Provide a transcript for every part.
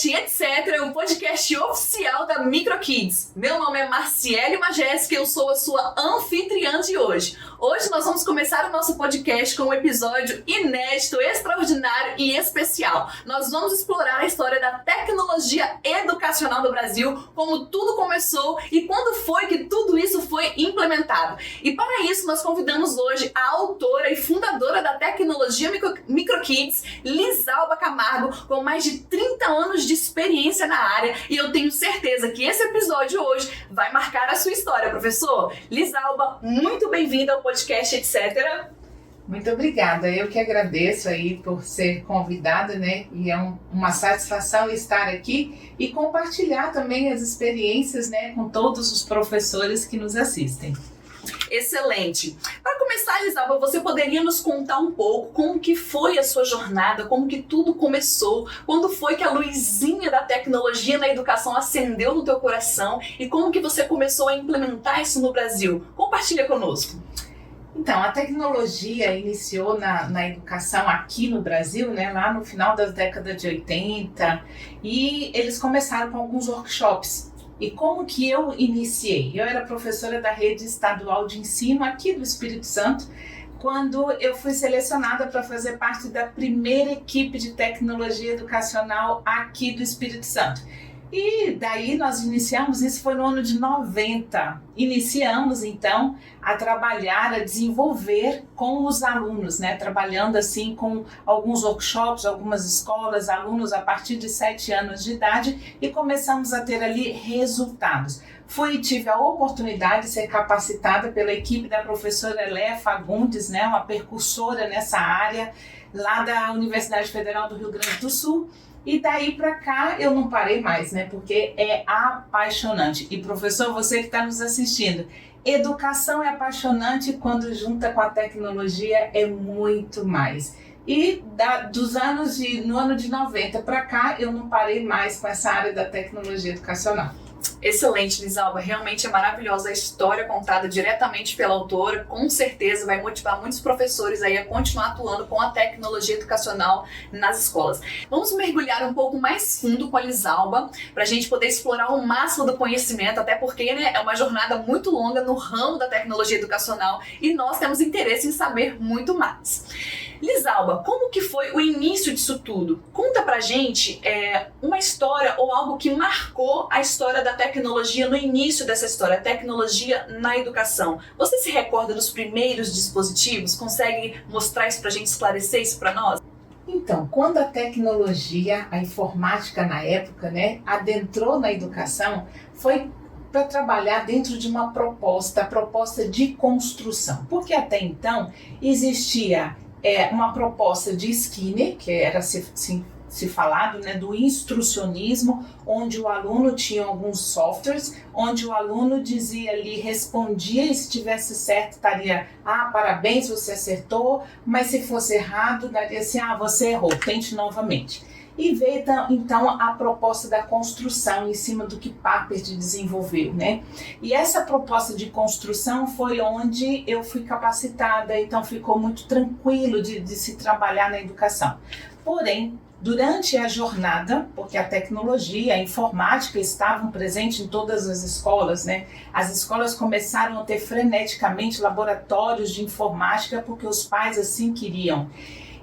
podcast Etc., o podcast oficial da MicroKids. Meu nome é Marciele Majestic e eu sou a sua anfitriã de hoje. Hoje nós vamos começar o nosso podcast com um episódio inédito, extraordinário e especial. Nós vamos explorar a história da tecnologia educacional do Brasil, como tudo começou e quando foi que tudo isso foi implementado. E para isso nós convidamos hoje a autora e fundadora da tecnologia MicroKids, Lizalba Camargo, com mais de 30 anos de experiência na área, e eu tenho certeza que esse episódio hoje vai marcar a sua história, professor. Lizalba, muito bem-vinda ao podcast Etc. Muito obrigada, eu que agradeço aí por ser convidada, né? E é uma satisfação estar aqui e compartilhar também as experiências, né, com todos os professores que nos assistem. Excelente. Para começar, Lizalba, você poderia nos contar um pouco como que foi a sua jornada, como que tudo começou, quando foi que a luzinha da tecnologia na educação acendeu no teu coração e como que você começou a implementar isso no Brasil? Compartilha conosco. Então, a tecnologia iniciou na educação aqui no Brasil, né, lá no final das décadas de 80, e eles começaram com alguns workshops. E como que eu iniciei? Eu era professora da rede estadual de ensino aqui do Espírito Santo, quando eu fui selecionada para fazer parte da primeira equipe de tecnologia educacional aqui do Espírito Santo. E daí nós iniciamos, isso foi no ano de 90, iniciamos então a trabalhar, a desenvolver com os alunos, né? Trabalhando assim com alguns workshops, algumas escolas, alunos a partir de 7 anos de idade e começamos a ter ali resultados. Tive a oportunidade de ser capacitada pela equipe da professora Léa Fagundes, né? Uma percursora nessa área lá da Universidade Federal do Rio Grande do Sul. E daí para cá eu não parei mais, né? Porque é apaixonante. E professor, você que está nos assistindo, educação é apaixonante quando junta com a tecnologia é muito mais. E no ano de 90 para cá eu não parei mais com essa área da tecnologia educacional. Excelente, Lizalba. Realmente é maravilhosa a história contada diretamente pela autora. Com certeza vai motivar muitos professores aí a continuar atuando com a tecnologia educacional nas escolas. Vamos mergulhar um pouco mais fundo com a Lizalba para a gente poder explorar o máximo do conhecimento, até porque, né, é uma jornada muito longa no ramo da tecnologia educacional e nós temos interesse em saber muito mais. Lizalba, como que foi o início disso tudo? Conta pra gente uma história ou algo que marcou a história da tecnologia no início dessa história, a tecnologia na educação. Você se recorda dos primeiros dispositivos? Consegue mostrar isso pra gente, esclarecer isso pra nós? Então, quando a tecnologia, a informática na época, né, adentrou na educação, foi para trabalhar dentro de uma proposta, a proposta de construção. Porque até então existia uma proposta de Skinner, que era se falado, né, do instrucionismo, onde o aluno tinha alguns softwares, onde o aluno dizia ali, respondia e se tivesse certo estaria, parabéns, você acertou, mas se fosse errado, daria assim, você errou, tente novamente. E veio então a proposta da construção em cima do que Papert desenvolveu, né? E essa proposta de construção foi onde eu fui capacitada, então ficou muito tranquilo de se trabalhar na educação. Porém, durante a jornada, porque a tecnologia, a informática estavam presentes em todas as escolas, né? As escolas começaram a ter freneticamente laboratórios de informática porque os pais assim queriam.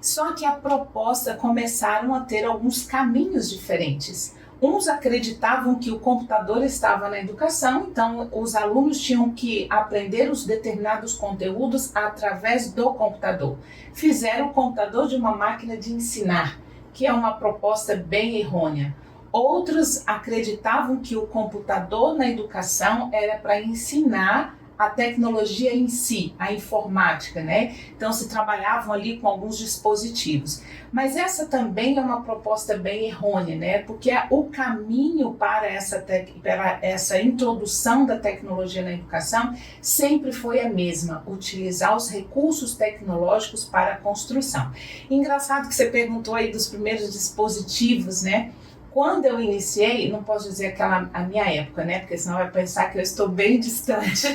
Só que a proposta começaram a ter alguns caminhos diferentes. Uns acreditavam que o computador estava na educação, então os alunos tinham que aprender os determinados conteúdos através do computador. Fizeram o computador de uma máquina de ensinar, que é uma proposta bem errônea. Outros acreditavam que o computador na educação era para ensinar a tecnologia em si, a informática, né? Então se trabalhavam ali com alguns dispositivos. Mas essa também é uma proposta bem errônea, né? Porque o caminho para essa introdução da tecnologia na educação sempre foi a mesma, utilizar os recursos tecnológicos para a construção. Engraçado que você perguntou aí dos primeiros dispositivos, né? Quando eu iniciei, não posso dizer a minha época, né? Porque senão vai pensar que eu estou bem distante.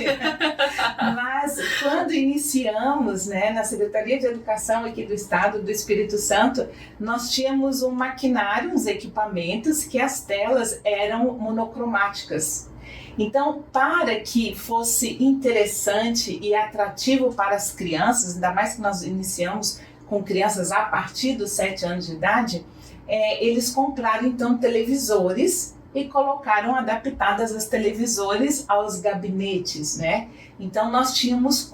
Mas quando iniciamos, né, na Secretaria de Educação aqui do Estado do Espírito Santo, nós tínhamos um maquinário, uns equipamentos que as telas eram monocromáticas. Então, para que fosse interessante e atrativo para as crianças, ainda mais que nós iniciamos com crianças a partir dos 7 anos de idade, eles compraram então televisores e colocaram adaptadas as televisores aos gabinetes, né? Então nós tínhamos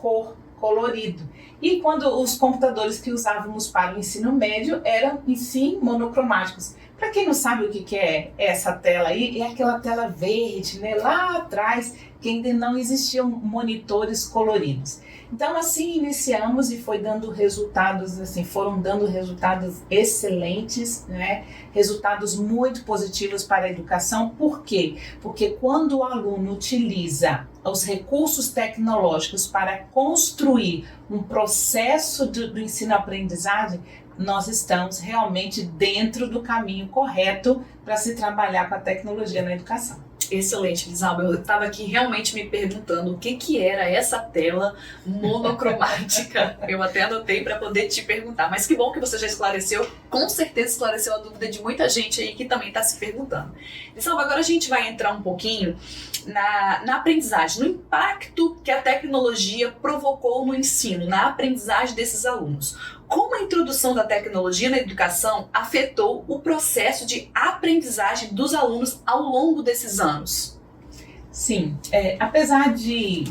colorido. E quando os computadores que usávamos para o ensino médio eram, enfim, monocromáticos. Para quem não sabe o que é essa tela aí, é aquela tela verde, né? Lá atrás, que ainda não existiam monitores coloridos. Então assim iniciamos e foi dando resultados, assim, foram dando resultados excelentes, né? Resultados muito positivos para a educação. Por quê? Porque quando o aluno utiliza os recursos tecnológicos para construir um processo do ensino-aprendizagem, nós estamos realmente dentro do caminho correto para se trabalhar com a tecnologia na educação. Excelente, Lisalba. Eu estava aqui realmente me perguntando o que era essa tela monocromática. Eu até anotei para poder te perguntar, mas que bom que você já esclareceu. Com certeza esclareceu a dúvida de muita gente aí que também está se perguntando. Lisalba, agora a gente vai entrar um pouquinho na aprendizagem, no impacto que a tecnologia provocou no ensino, na aprendizagem desses alunos. Como a introdução da tecnologia na educação afetou o processo de aprendizagem dos alunos ao longo desses anos? Sim, apesar de,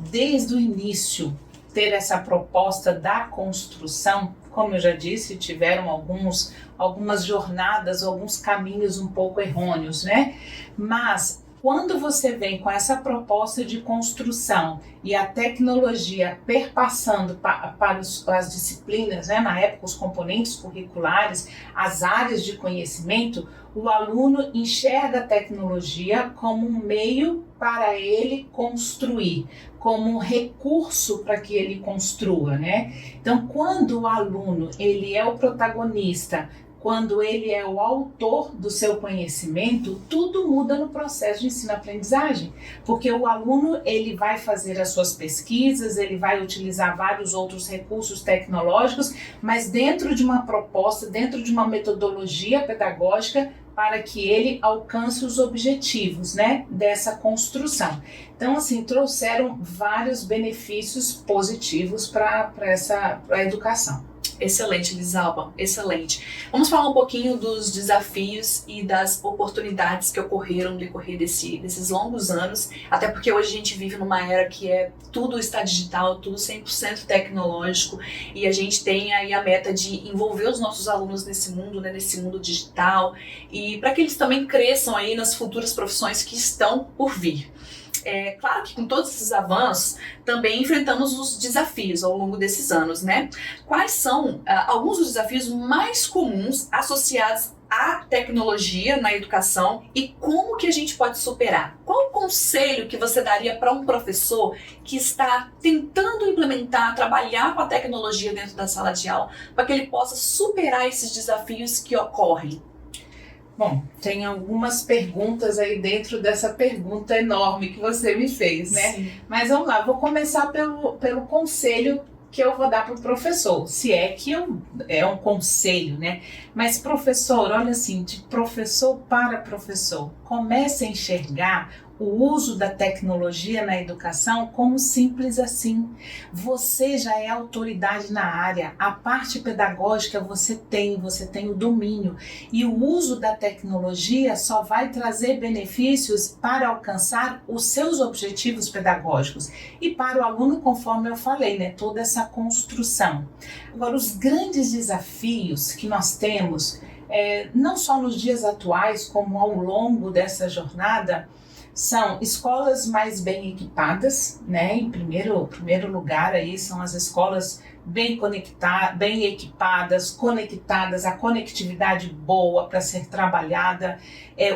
desde o início, ter essa proposta da construção, como eu já disse, tiveram algumas jornadas, alguns caminhos um pouco errôneos, né? Mas quando você vem com essa proposta de construção e a tecnologia perpassando para as disciplinas, né, na época os componentes curriculares, as áreas de conhecimento, o aluno enxerga a tecnologia como um meio para ele construir, como um recurso para que ele construa, né? Então, quando o aluno ele é o protagonista, quando ele é o autor do seu conhecimento, tudo muda no processo de ensino-aprendizagem, porque o aluno ele vai fazer as suas pesquisas, ele vai utilizar vários outros recursos tecnológicos, mas dentro de uma proposta, dentro de uma metodologia pedagógica para que ele alcance os objetivos, né, dessa construção. Então, assim, trouxeram vários benefícios positivos para a educação. Excelente, Lisalba, excelente. Vamos falar um pouquinho dos desafios e das oportunidades que ocorreram no decorrer desses longos anos, até porque hoje a gente vive numa era que tudo está digital, tudo 100% tecnológico, e a gente tem aí a meta de envolver os nossos alunos nesse mundo, né, nesse mundo digital, e para que eles também cresçam aí nas futuras profissões que estão por vir. É claro que com todos esses avanços, também enfrentamos os desafios ao longo desses anos, né? Quais são alguns dos desafios mais comuns associados à tecnologia na educação e como que a gente pode superar? Qual o conselho que você daria para um professor que está tentando implementar, trabalhar com a tecnologia dentro da sala de aula, para que ele possa superar esses desafios que ocorrem? Bom, tem algumas perguntas aí dentro dessa pergunta enorme que você me fez, né? Sim. Mas vamos lá, vou começar pelo conselho que eu vou dar para o professor, se é que é um conselho, né? Mas professor, olha assim, de professor para professor, comece a enxergar o uso da tecnologia na educação como simples assim. Você já é autoridade na área, a parte pedagógica você tem o domínio, e o uso da tecnologia só vai trazer benefícios para alcançar os seus objetivos pedagógicos e para o aluno, conforme eu falei, né, toda essa construção. Agora, os grandes desafios que nós temos, não só nos dias atuais, como ao longo dessa jornada, são escolas mais bem equipadas, né? Em primeiro lugar aí são as escolas bem conectadas, bem equipadas, conectadas, a conectividade boa para ser trabalhada,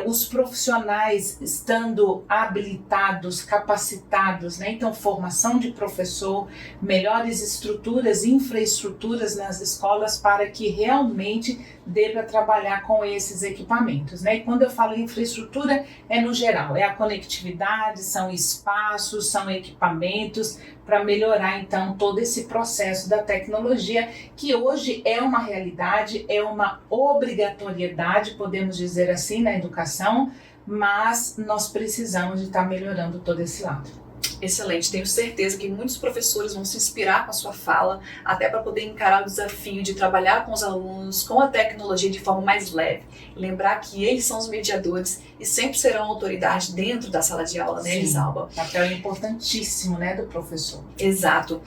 os profissionais estando habilitados, capacitados, né? Então, formação de professor, melhores estruturas, infraestruturas nas escolas para que realmente dê para trabalhar com esses equipamentos, né? E quando eu falo infraestrutura, é no geral, é a conectividade, são espaços, são equipamentos para melhorar então todo esse processo da tecnologia, que hoje é uma realidade, é uma obrigatoriedade, podemos dizer assim, na educação, mas nós precisamos de estar melhorando todo esse lado. Excelente, tenho certeza que muitos professores vão se inspirar com a sua fala, até para poder encarar o desafio de trabalhar com os alunos, com a tecnologia de forma mais leve. Lembrar que eles são os mediadores e sempre serão autoridade dentro da sala de aula, né, Elisalba? Papel importantíssimo, né, do professor. Exato.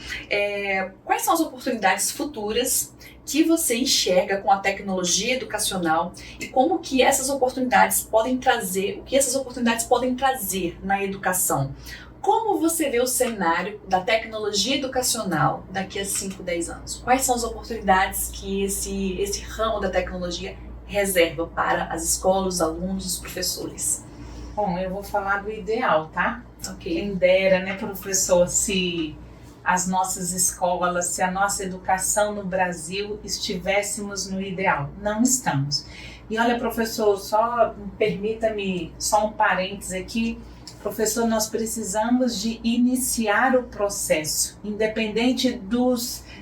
Quais são as oportunidades futuras que você enxerga com a tecnologia educacional e como que essas oportunidades podem trazer, o que essas oportunidades podem trazer na educação? Como você vê o cenário da tecnologia educacional daqui a 5, 10 anos? Quais são as oportunidades que esse ramo da tecnologia reserva para as escolas, os alunos, os professores? Bom, eu vou falar do ideal, tá? Ok. Quem dera, né, professor, se as nossas escolas, se a nossa educação no Brasil estivéssemos no ideal. Não estamos. E olha, professor, só permita-me só um parênteses aqui. Professor, nós precisamos de iniciar o processo, independente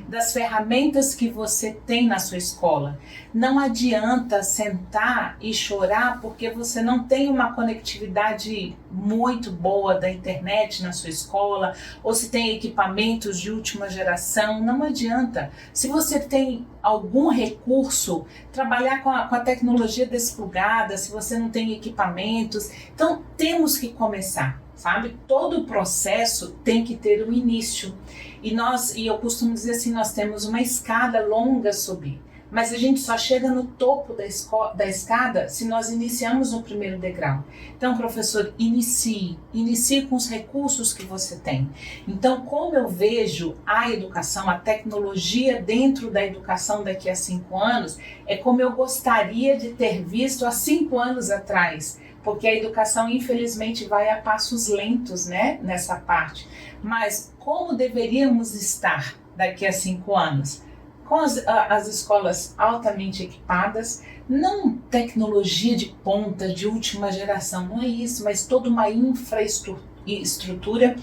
das ferramentas que você tem na sua escola. Não adianta sentar e chorar porque você não tem uma conectividade muito boa da internet na sua escola, ou se tem equipamentos de última geração, não adianta. Se você tem algum recurso, trabalhar com a tecnologia desplugada, se você não tem equipamentos, então temos que começar, sabe? Todo o processo tem que ter um início. E eu costumo dizer assim, nós temos uma escada longa a subir, mas a gente só chega no topo da escada se nós iniciamos no primeiro degrau. Então, professor, inicie com os recursos que você tem. Então, como eu vejo a educação, a tecnologia dentro da educação daqui a 5 anos, é como eu gostaria de ter visto há 5 anos atrás, porque a educação, infelizmente, vai a passos lentos, né, nessa parte. Mas como deveríamos estar daqui a 5 anos? Com as escolas altamente equipadas, não tecnologia de ponta, de última geração, não é isso, mas toda uma infraestrutura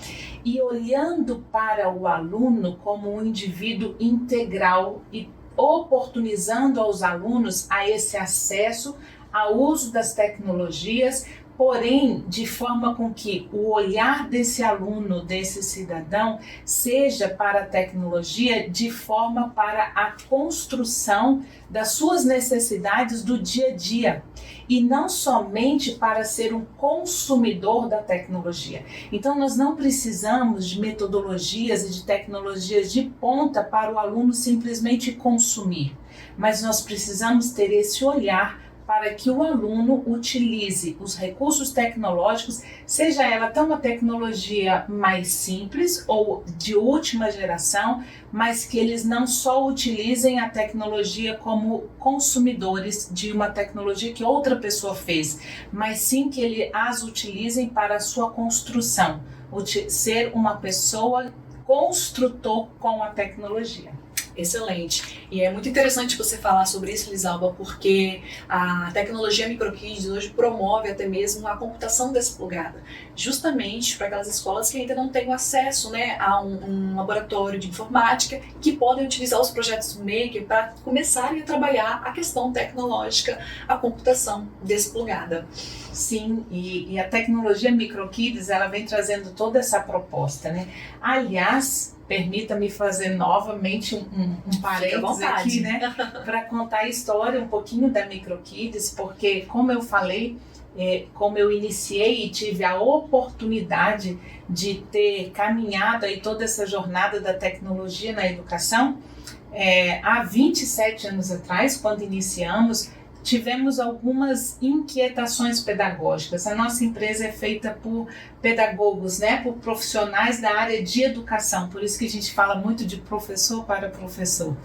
e olhando para o aluno como um indivíduo integral e oportunizando aos alunos a esse acesso ao uso das tecnologias, porém de forma com que o olhar desse aluno, desse cidadão, seja para a tecnologia de forma para a construção das suas necessidades do dia a dia e não somente para ser um consumidor da tecnologia. Então nós não precisamos de metodologias e de tecnologias de ponta para o aluno simplesmente consumir, mas nós precisamos ter esse olhar para que o aluno utilize os recursos tecnológicos, seja ela até uma tecnologia mais simples ou de última geração, mas que eles não só utilizem a tecnologia como consumidores de uma tecnologia que outra pessoa fez, mas sim que eles as utilizem para a sua construção, ser uma pessoa construtor com a tecnologia. Excelente. E é muito interessante você falar sobre isso, Elisalba, porque a tecnologia microkids hoje promove até mesmo a computação desplugada, justamente para aquelas escolas que ainda não têm acesso, né, a um laboratório de informática, que podem utilizar os projetos Maker para começarem a trabalhar a questão tecnológica, a computação desplugada. Sim, e a tecnologia microkids, ela vem trazendo toda essa proposta, né? Aliás, permita-me fazer novamente um parênteses aqui, né, para contar a história um pouquinho da microkids, porque como eu falei, como eu iniciei e tive a oportunidade de ter caminhado aí toda essa jornada da tecnologia na educação, há 27 anos atrás, quando iniciamos, tivemos algumas inquietações pedagógicas. A nossa empresa é feita por pedagogos, né, por profissionais da área de educação, por isso que a gente fala muito de professor para professor.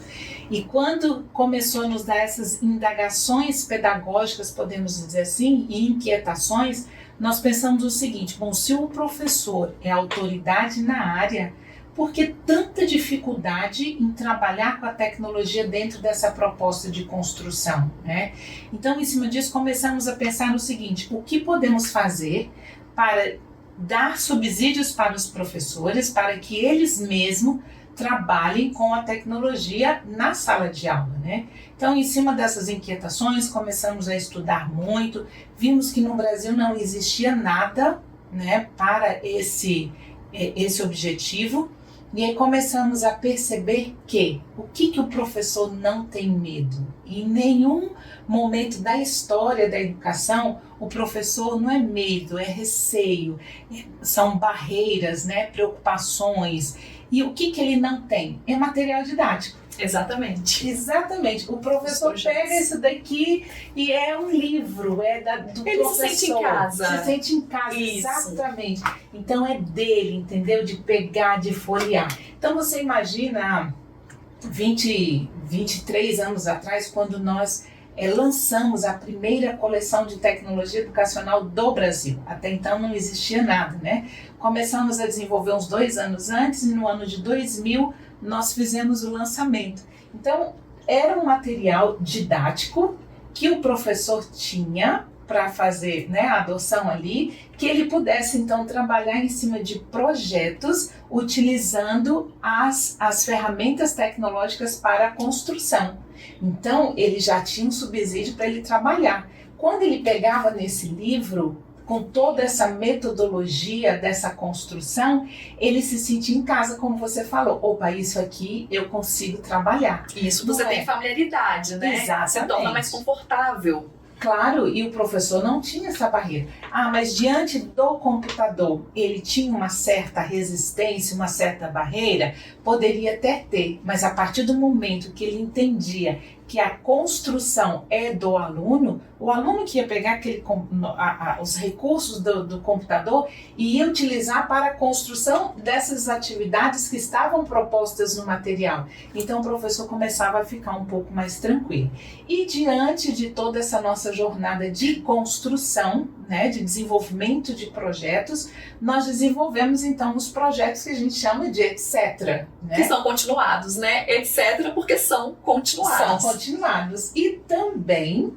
E quando começou a nos dar essas indagações pedagógicas, podemos dizer assim, e inquietações, nós pensamos o seguinte: bom, se o professor é autoridade na área, por que tanta dificuldade em trabalhar com a tecnologia dentro dessa proposta de construção, né? Então, em cima disso, começamos a pensar no seguinte: o que podemos fazer para dar subsídios para os professores, para que eles mesmos trabalhem com a tecnologia na sala de aula, né? Então, em cima dessas inquietações, começamos a estudar muito, vimos que no Brasil não existia nada, né, para esse objetivo. E aí começamos a perceber que o que o professor não tem medo? Em nenhum momento da história da educação, o professor não é medo, é receio, são barreiras, né, preocupações. E o que ele não tem? É material didático. Exatamente. Exatamente. O professor pega isso daqui e é um livro, do ele professor. Se sente em casa. Se sente em casa, isso. Exatamente. Então é dele, entendeu? De pegar, de folhear. Então você imagina 23 anos atrás, quando nós lançamos a primeira coleção de tecnologia educacional do Brasil. Até então não existia nada, né? Começamos a desenvolver uns 2 anos antes e no ano de 2000 nós fizemos o lançamento. Então, era um material didático que o professor tinha para fazer, né, a adoção ali, que ele pudesse então trabalhar em cima de projetos utilizando as ferramentas tecnológicas para a construção. Então, ele já tinha um subsídio para ele trabalhar. Quando ele pegava nesse livro, com toda essa metodologia dessa construção, ele se sentia em casa, como você falou. Opa, isso aqui eu consigo trabalhar. Isso, você tem familiaridade, né? Exatamente. Você torna mais confortável. Claro, e o professor não tinha essa barreira. Mas diante do computador, ele tinha uma certa resistência, uma certa barreira? Poderia até ter, mas a partir do momento que ele entendia que a construção é do aluno, o aluno que ia pegar os recursos do computador e ia utilizar para a construção dessas atividades que estavam propostas no material. Então o professor começava a ficar um pouco mais tranquilo. E diante de toda essa nossa jornada de construção, né, de desenvolvimento de projetos, nós desenvolvemos então os projetos que a gente chama de etc. Né? Que são continuados, né? Etc. porque são continuados. São continuados. E também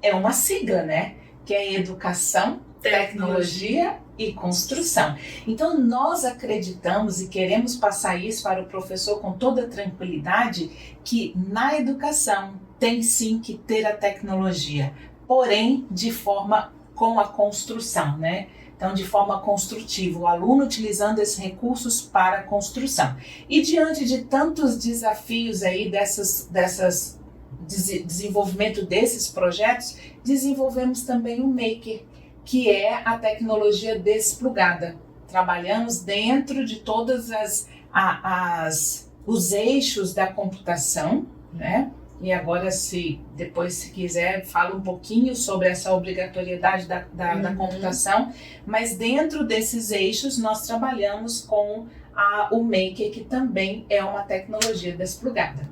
é uma sigla, né? Que é Educação, Tecnologia e Construção. Então nós acreditamos e queremos passar isso para o professor com toda tranquilidade, que na educação tem sim que ter a tecnologia, porém de forma com a construção, né? Então, de forma construtiva, o aluno utilizando esses recursos para a construção. E diante de tantos desafios aí desenvolvimento desses projetos, desenvolvemos também o Maker, que é a tecnologia desplugada. Trabalhamos dentro de todas os eixos da computação, né? E agora, se quiser, fala um pouquinho sobre essa obrigatoriedade da computação, mas dentro desses eixos nós trabalhamos com o Maker, que também é uma tecnologia desplugada.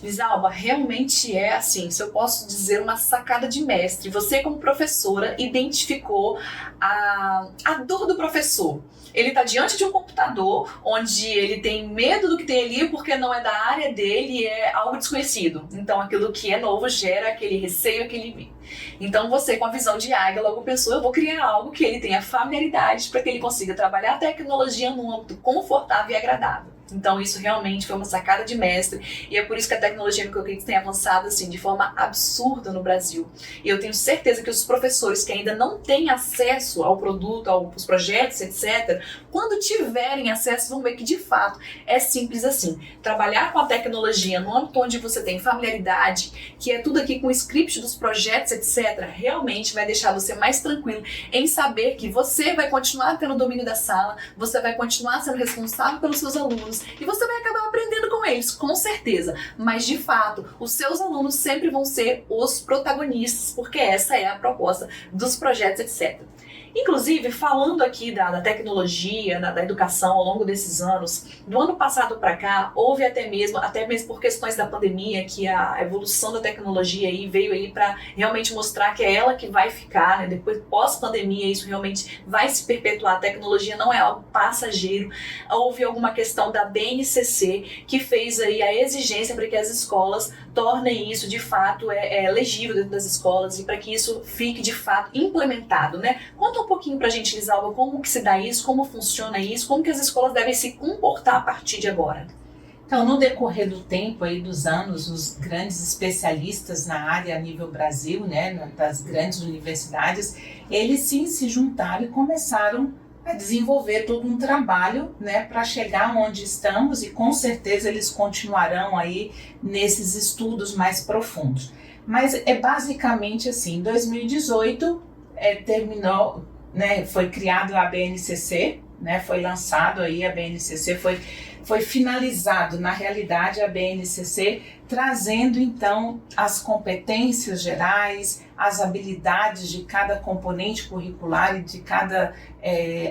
Lisalba, realmente é assim, se eu posso dizer, uma sacada de mestre. Você, como professora, identificou a dor do professor. Ele está diante de um computador onde ele tem medo do que tem ali porque não é da área dele, é algo desconhecido. Então aquilo que é novo gera aquele receio, aquele medo. Então você, com a visão de águia, logo pensou: eu vou criar algo que ele tenha familiaridade para que ele consiga trabalhar a tecnologia num âmbito confortável e agradável. Então isso realmente foi uma sacada de mestre, e é por isso que a tecnologia microcredits tem avançado assim de forma absurda no Brasil. E eu tenho certeza que os professores que ainda não têm acesso ao produto, aos projetos, etc., quando tiverem acesso, vão ver que de fato é simples assim. Trabalhar com a tecnologia no âmbito onde você tem familiaridade, que é tudo aqui com o script dos projetos, etc., realmente vai deixar você mais tranquilo em saber que você vai continuar tendo o domínio da sala, você vai continuar sendo responsável pelos seus alunos, alunos e você vai acabar aprendendo com eles, com certeza. Mas, de fato, os seus alunos sempre vão ser os protagonistas, porque essa é a proposta dos projetos, etc. Inclusive, falando aqui da tecnologia, da educação ao longo desses anos, do ano passado para cá, houve até mesmo por questões da pandemia, que a evolução da tecnologia aí veio aí para realmente mostrar que é ela que vai ficar, né? Depois, pós-pandemia, isso realmente vai se perpetuar. A tecnologia não é algo passageiro. Houve alguma questão da BNCC que fez aí a exigência para que as escolas tornem isso de fato legível dentro das escolas e para que isso fique de fato implementado, né? Conta um pouquinho pra gente, Lisalba, como que se dá isso, como funciona isso, como que as escolas devem se comportar a partir de agora. Então, no decorrer do tempo aí dos anos, os grandes especialistas na área a nível Brasil, né, das grandes universidades, eles sim se juntaram e começaram a desenvolver todo um trabalho, né, para chegar onde estamos, e com certeza eles continuarão aí nesses estudos mais profundos. Mas é basicamente assim, em 2018 terminou, né, foi criado a BNCC, né, foi lançado aí a BNCC, foi finalizado, na realidade, a BNCC, trazendo então as competências gerais, as habilidades de cada componente curricular e de cada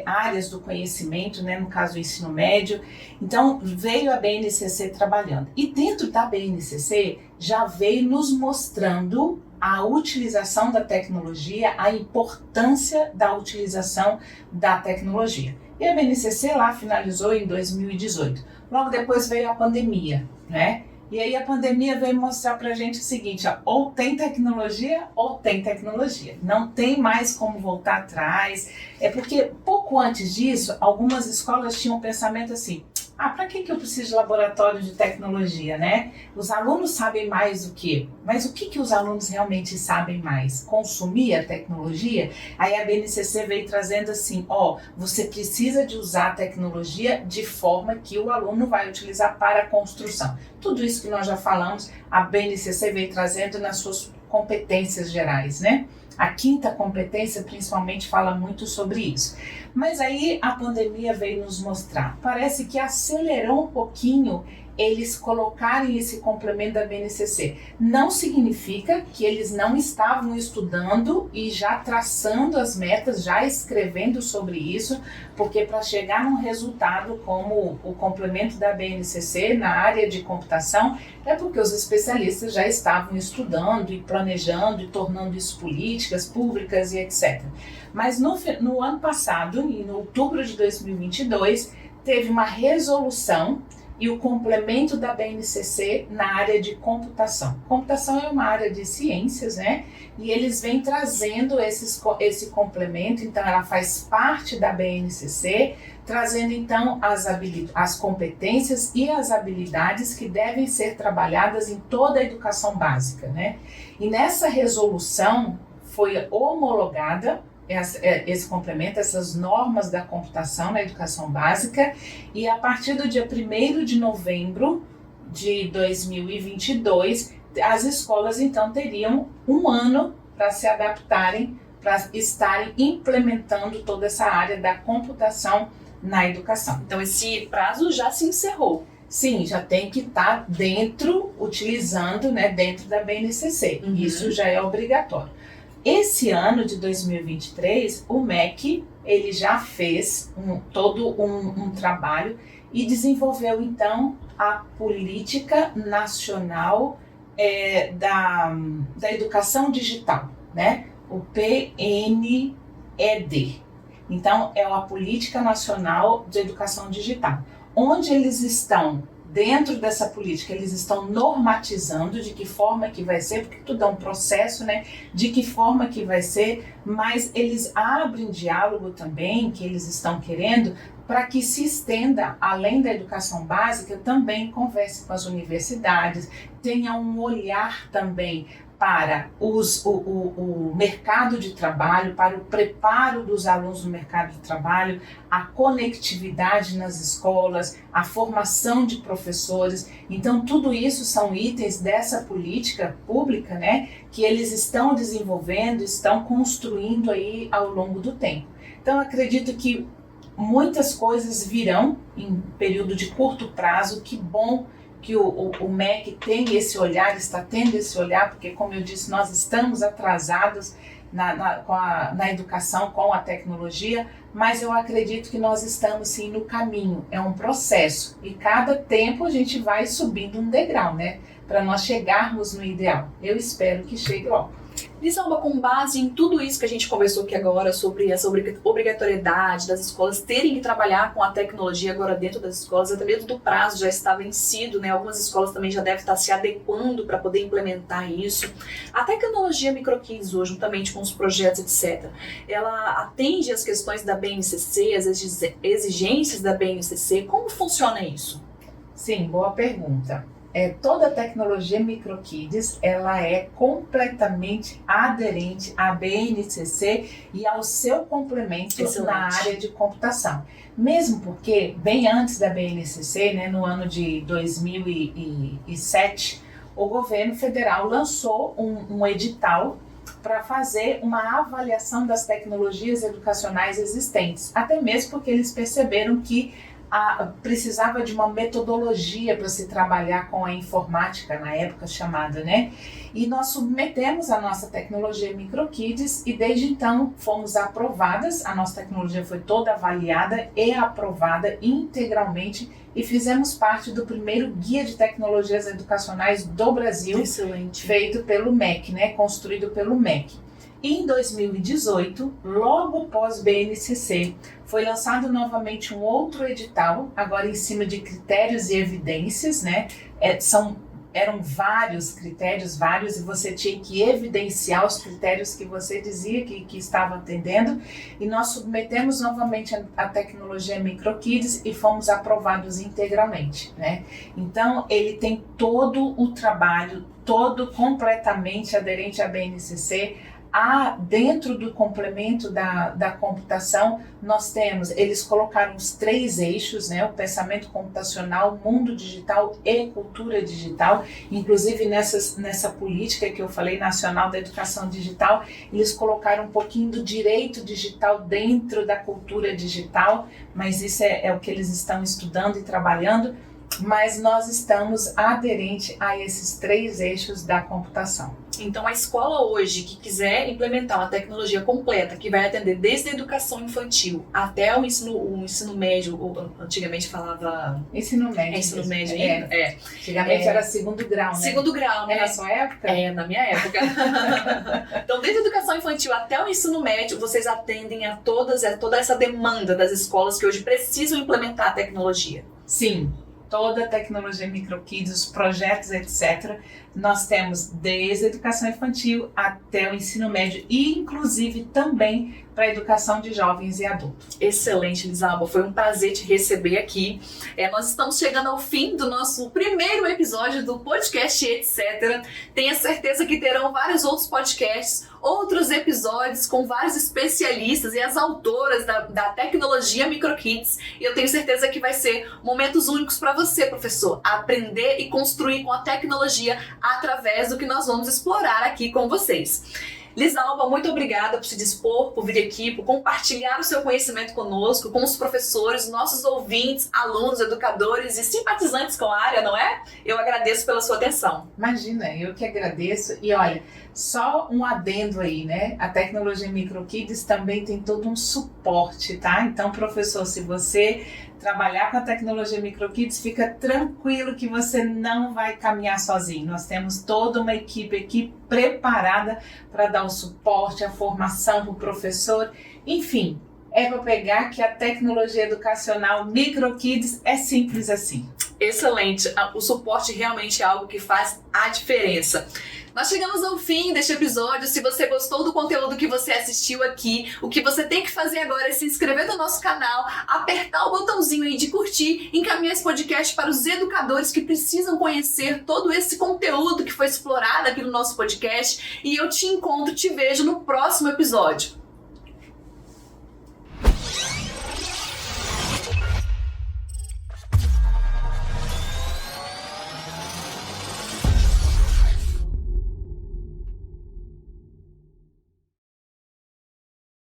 áreas do conhecimento, né, no caso do ensino médio. Então, veio a BNCC trabalhando. E dentro da BNCC, já veio nos mostrando a utilização da tecnologia, a importância da utilização da tecnologia. E a BNCC lá finalizou em 2018. Logo depois veio a pandemia, né? E aí a pandemia veio mostrar pra gente o seguinte, ó, ou tem tecnologia ou tem tecnologia. Não tem mais como voltar atrás. É porque pouco antes disso, algumas escolas tinham um pensamento assim, para que eu preciso de laboratório de tecnologia, né? Os alunos sabem mais do que eu. Mas o que os alunos realmente sabem mais? Consumir a tecnologia? Aí a BNCC veio trazendo assim, você precisa de usar a tecnologia de forma que o aluno vai utilizar para a construção. Tudo isso que nós já falamos, a BNCC veio trazendo nas suas competências gerais, né? A quinta competência principalmente fala muito sobre isso. Mas aí a pandemia veio nos mostrar, parece que acelerou um pouquinho eles colocarem esse complemento da BNCC. Não significa que eles não estavam estudando e já traçando as metas, já escrevendo sobre isso, porque para chegar num resultado como o complemento da BNCC na área de computação, é porque os especialistas já estavam estudando e planejando e tornando isso políticas públicas e etc. Mas no ano passado, em outubro de 2022, teve uma resolução e o complemento da BNCC na área de computação. Computação é uma área de ciências, né? E eles vêm trazendo esse complemento, então ela faz parte da BNCC, trazendo então as competências e as habilidades que devem ser trabalhadas em toda a educação básica, né? E nessa resolução foi homologada esse complemento, essas normas da computação na educação básica, e a partir do dia 1º de novembro de 2022, as escolas então teriam um ano para se adaptarem, para estarem implementando toda essa área da computação na educação. Então esse prazo já se encerrou. Sim, já tem que estar dentro, utilizando, né, dentro da BNCC. Uhum. Isso já é obrigatório. Esse ano de 2023, o MEC ele já fez todo um trabalho e desenvolveu então a Política Nacional da Educação Digital, né? O PNED. Então, é a Política Nacional de Educação Digital, onde eles estão, dentro dessa política, eles estão normatizando de que forma que vai ser, porque tudo é um processo, né? De que forma que vai ser, mas eles abrem diálogo também, que eles estão querendo, para que se estenda, além da educação básica, também converse com as universidades, tenha um olhar também para o mercado de trabalho, para o preparo dos alunos no mercado de trabalho, a conectividade nas escolas, a formação de professores. Então, tudo isso são itens dessa política pública, né, que eles estão desenvolvendo, estão construindo aí ao longo do tempo. Então, acredito que muitas coisas virão em período de curto prazo. Que bom que o MEC tem esse olhar, está tendo esse olhar, porque, como eu disse, nós estamos atrasados na educação com a tecnologia, mas eu acredito que nós estamos sim no caminho, é um processo, e cada tempo a gente vai subindo um degrau, né, para nós chegarmos no ideal. Eu espero que chegue logo. Lisalba, com base em tudo isso que a gente conversou aqui agora sobre essa obrigatoriedade das escolas terem que trabalhar com a tecnologia agora dentro das escolas, até mesmo do prazo já está vencido, né? Algumas escolas também já devem estar se adequando para poder implementar isso. A tecnologia MicroKids hoje, juntamente com os projetos, etc., ela atende às questões da BNCC, as exigências da BNCC. Como funciona isso? Sim, boa pergunta. Toda a tecnologia MicroKids, ela é completamente aderente à BNCC e ao seu complemento na área de computação. Mesmo porque, bem antes da BNCC, né, no ano de 2007, o governo federal lançou um edital para fazer uma avaliação das tecnologias educacionais existentes, até mesmo porque eles perceberam que precisava de uma metodologia para se trabalhar com a informática, na época chamada, né? E nós submetemos a nossa tecnologia MicroKids e desde então fomos aprovadas, a nossa tecnologia foi toda avaliada e aprovada integralmente e fizemos parte do primeiro guia de tecnologias educacionais do Brasil. Excelente. Feito pelo MEC, né? Construído pelo MEC. Em 2018, logo pós BNCC, foi lançado novamente um outro edital, agora em cima de critérios e evidências, né? Eram vários critérios, e você tinha que evidenciar os critérios que você dizia que estava atendendo, e nós submetemos novamente a tecnologia MicroKids e fomos aprovados integralmente, né? Então, ele tem todo o trabalho, todo completamente aderente à BNCC. Dentro do complemento da computação, eles colocaram os 3 eixos, né? O pensamento computacional, mundo digital e cultura digital. Inclusive nessa política que eu falei, nacional da educação digital, eles colocaram um pouquinho do direito digital dentro da cultura digital, mas isso é o que eles estão estudando e trabalhando. Mas nós estamos aderentes a esses 3 eixos da computação. Então, a escola hoje que quiser implementar uma tecnologia completa, que vai atender desde a educação infantil até o ensino médio, ou antigamente falava... Ensino médio. Ensino médio, Antigamente era segundo grau, né? Segundo grau, né? É na sua época? Na minha época. Então, desde a educação infantil até o ensino médio, vocês atendem a toda essa demanda das escolas que hoje precisam implementar a tecnologia. Sim. Toda a tecnologia MicroKids, os projetos, etc. Nós temos desde a educação infantil até o ensino médio e, inclusive, também para a educação de jovens e adultos. Excelente, Lisalba. Foi um prazer te receber aqui. Nós estamos chegando ao fim do nosso primeiro episódio do podcast, etc. Tenha certeza que terão vários outros podcasts, outros episódios com vários especialistas e as autoras da tecnologia MicroKids. E eu tenho certeza que vai ser momentos únicos para você, professor, aprender e construir com a tecnologia através do que nós vamos explorar aqui com vocês. Lisalba, muito obrigada por se dispor, por vir aqui, por compartilhar o seu conhecimento conosco, com os professores, nossos ouvintes, alunos, educadores e simpatizantes com a área, não é? Eu agradeço pela sua atenção. Imagina, eu que agradeço. E olha, só um adendo aí, né? A tecnologia MicroKids também tem todo um suporte, tá? Então, professor, se você trabalhar com a tecnologia MicroKids, fica tranquilo que você não vai caminhar sozinho. Nós temos toda uma equipe preparada para dar o suporte, a formação para o professor. Enfim, é para pegar que a tecnologia educacional MicroKids é simples assim. Excelente. O suporte realmente é algo que faz a diferença. Nós chegamos ao fim deste episódio. Se você gostou do conteúdo que você assistiu aqui, o que você tem que fazer agora é se inscrever no nosso canal, apertar o botãozinho aí de curtir, encaminhar esse podcast para os educadores que precisam conhecer todo esse conteúdo que foi explorado aqui no nosso podcast. E eu te vejo no próximo episódio.